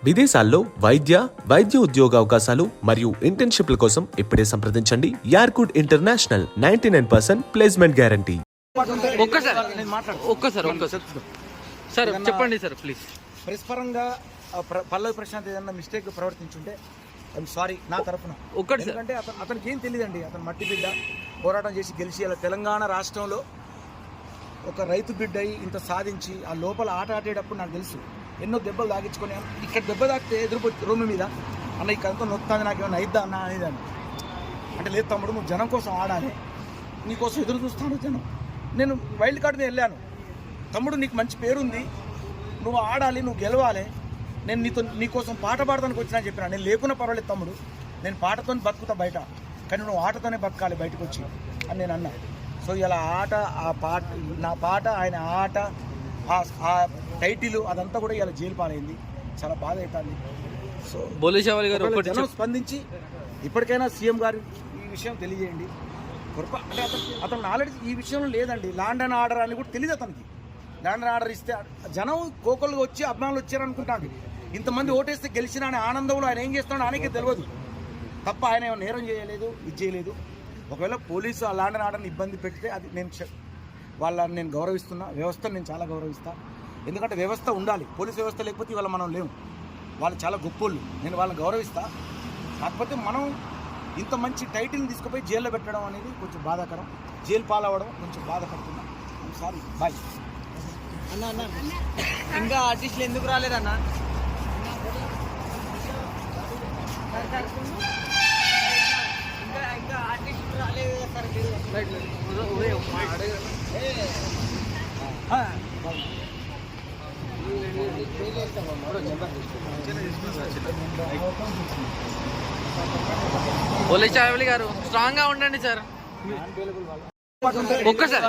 విదేశాల్లో వైద్య ఉద్యోగ అవకాశాలు మరియు ఇంటర్న్షిప్ల కోసం ఇప్పుడే సంప్రదించండి యార్కుడ్ ఇంటర్నేషనల్ 99% ప్లేస్మెంట్ గ్యారంటీ. సార్ చెప్పండి సార్ ప్లీజ్. ప్రెస్ పరంగా పల్లవి ప్రశాంత్ ఏదన్నా మిస్టేక్ ప్రవర్తించుంటే ఐఎమ్ సారీ నా తరఫున. ఎందుకంటే అతనికి ఏం తెలియదండి. అతను మట్టి బిడ్డ పోరాటం చేసి గెలిచి అలా తెలంగాణ రాష్ట్రంలో ఒక రైతు బిడ్డ అయి ఇంత సాధించి ఆ లోపల ఆట ఆడేటప్పుడు నాకు తెలుసు ఎన్నో దెబ్బలు తాగించుకొని ఇక్కడ దెబ్బ తాకితే ఎదురు రూమ్ మీద అన్న ఇక్కడంతా నొత్తాంది నాకు ఏమైనా అయిద్దా అన్న అనేదాన్ని. అంటే లేదు తమ్ముడు, నువ్వు జనం కోసం ఆడాలి, నీకోసం ఎదురు చూస్తాను జనం. నేను వైల్డ్ కార్డ్ మీద వెళ్ళాను. తమ్ముడు నీకు మంచి పేరుంది, నువ్వు ఆడాలి, నువ్వు గెలవాలి, నేను నీకోసం పాట పాడటానికి వచ్చినా చెప్పినా. నేను లేకున్నా పర్వాలేదు తమ్ముడు, నేను పాటతో బతుకుతా బయట, కానీ నువ్వు ఆటతోనే బతకాలి బయటకు వచ్చి అని నేను అన్నా. సో ఇలా ఆట, ఆ పాట, నా పాట, ఆయన ఆట, ఆ టైటిల్ అదంతా కూడా ఇలా జైలు పాలైంది. చాలా బాధ అవుతుంది. సో జనం స్పందించి ఇప్పటికైనా సీఎం గారు ఈ విషయం తెలియజేయండి. అంటే అతను ఆల్రెడీ ఈ విషయంలో లేదండి. ల్యాండ్ అండ్ ఆర్డర్ అని కూడా తెలియదు అతనికి. ల్యాండ్ అండ్ ఆర్డర్ ఇస్తే జనం కోకలుగా వచ్చి అభిమానులు వచ్చారనుకుంటాడు. ఇంతమంది ఓటేస్తే గెలిచిన అనే ఆనందంలో ఆయన ఏం చేస్తున్నాడో ఆయనకే తెలియదు తప్ప ఆయన ఏమైనా నేరం చేయలేదు, ఇది చేయలేదు. ఒకవేళ పోలీసు ఆ ల్యాండ్ అండ్ ఆర్డర్ని ఇబ్బంది పెడితే అది వాళ్ళని నేను గౌరవిస్తున్నా. వ్యవస్థను నేను చాలా గౌరవిస్తాను. ఎందుకంటే వ్యవస్థ ఉండాలి, పోలీసు వ్యవస్థ లేకపోతే ఇవాళ మనం లేము. వాళ్ళు చాలా గొప్పోళ్ళు, నేను వాళ్ళని గౌరవిస్తా. కాకపోతే మనం ఇంత మంచి టైటిల్ని తీసుకుపోయి జైల్లో పెట్టడం అనేది కొంచెం బాధాకరం. జైలు పాలవడం కొంచెం బాధపడుతున్నా. సారీ, బాయ్. అన్న ఇంకా ఆర్టిస్టులు ఎందుకు రాలేదన్నా? ఇంకా ఆర్టిస్టులు రాలేదు సార్. పోలీస్ చావలి గారు స్ట్రాంగ్ గా ఉండండి సార్. ఒక్కసారి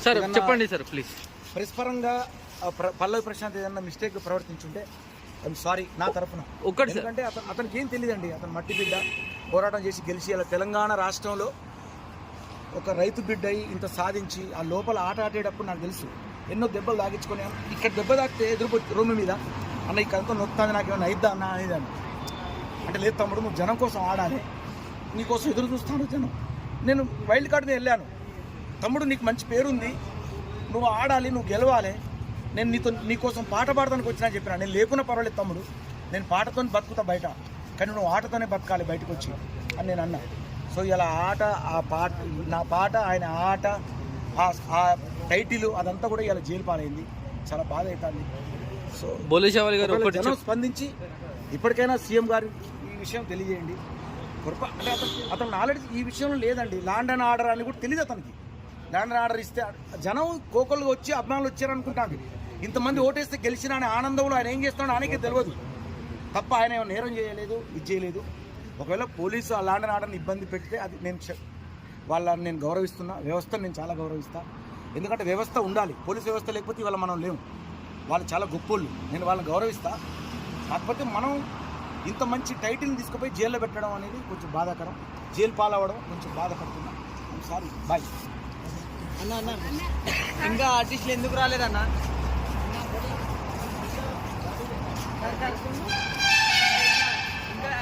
సార్ చెప్పండి సార్ ప్లీజ్. ప్రెస్ పరంగా పల్లవి ప్రశాంత్ ఏదన్నా మిస్టేక్ ప్రవర్తించుంటే ఐఎమ్ సారీ నా తరఫున. ఎందుకంటే అతనికి ఏం తెలియదండి. అతను మట్టి బిడ్డ పోరాటం చేసి గెలిచి అలా తెలంగాణ రాష్ట్రంలో ఒక రైతు బిడ్డ అయి ఇంత సాధించి ఆ లోపల ఆట ఆడేటప్పుడు నాకు తెలుసు ఎన్నో దెబ్బలు తాగించుకొని ఇక్కడ దెబ్బ తాకితే ఎదురు రూమ్ మీద అన్న ఇక్కడంతా నొత్తాంది నాకు ఏమైనా అయిద్దా అన్న అనేదాన్ని. అంటే లేదు తమ్ముడు, నువ్వు జనం కోసం ఆడాలి, నీకోసం ఎదురు చూస్తాను జనం. నేను వైల్డ్ కార్డ్ మీద వెళ్ళాను. తమ్ముడు నీకు మంచి పేరుంది, నువ్వు ఆడాలి, నువ్వు గెలవాలి, నేను నీకోసం పాట పాడటానికి వచ్చినా చెప్పినా. నేను లేకున్నా పర్వాలేదు తమ్ముడు, నేను పాటతో బతుకుతా బయట, కానీ నువ్వు ఆటతోనే బతకాలి బయటకు వచ్చి అని నేను అన్నా. సో ఇలా ఆట, ఆ పాట, నా పాట, ఆయన ఆట, ఆ టైటిల్ అదంతా కూడా ఇలా జైలు పాలైంది. చాలా బాధ అవుతుంది. సో జనం స్పందించి ఇప్పటికైనా సీఎం గారు ఈ విషయం తెలియజేయండి. అంటే అతను ఆల్రెడీ ఈ విషయంలో లేదండి. ల్యాండ్ అండ్ ఆర్డర్ అని కూడా తెలియదు అతనికి. ల్యాండ్ అండ్ ఆర్డర్ ఇస్తే జనం కోకలుగా వచ్చి అభిమానులు వచ్చారనుకుంటాడు. ఇంతమంది ఓటేస్తే గెలిచిన అనే ఆనందంలో ఆయన ఏం చేస్తున్నాడో ఆయనకే తెలియదు తప్ప ఆయన ఏమైనా నేరం చేయలేదు, ఇది చేయలేదు. ఒకవేళ పోలీసు ఆ ల్యాండ్ అండ్ ఆర్డర్ని ఇబ్బంది పెడితే అది వాళ్ళని నేను గౌరవిస్తున్నా. వ్యవస్థను నేను చాలా గౌరవిస్తాను. ఎందుకంటే వ్యవస్థ ఉండాలి, పోలీసు వ్యవస్థ లేకపోతే ఇవాళ మనం లేము. వాళ్ళు చాలా గొప్పోళ్ళు, నేను వాళ్ళని గౌరవిస్తా. కాకపోతే మనం ఇంత మంచి టైటిల్ని తీసుకుపోయి జైల్లో పెట్టడం అనేది కొంచెం బాధాకరం. జైలు పాలవడం కొంచెం బాధపడుతున్నా. సారీ, బాయ్. అన్న ఇంకా ఆర్టిస్టులు ఎందుకు రాలేదన్నా?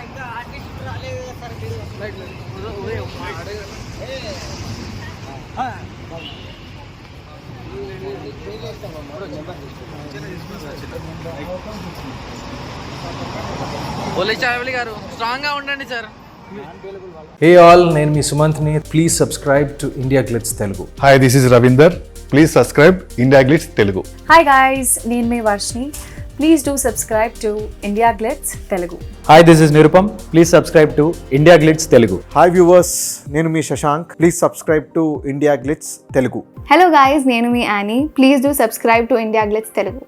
ఇంకా ఆర్టిస్టులు రాలేదు సార్. పోలీస్ చావలి గారు స్ట్రాంగ్ గా ఉండండి సార్. హే ఆల్, నేను మీ సుమంత్ని. Please subscribe to India Glitz Telugu. Hi, this is Ravinder. Please subscribe India Glitz Telugu. Hi guys, నేను మీ Varshini. Please do subscribe to India Glitz Telugu. Hi, this is Nirupam. Please subscribe to India Glitz Telugu. Hi viewers, నేను మీ Shashank. Please subscribe to India Glitz Telugu. Hello guys, నేను మీ Annie. Please do subscribe to India Glitz Telugu.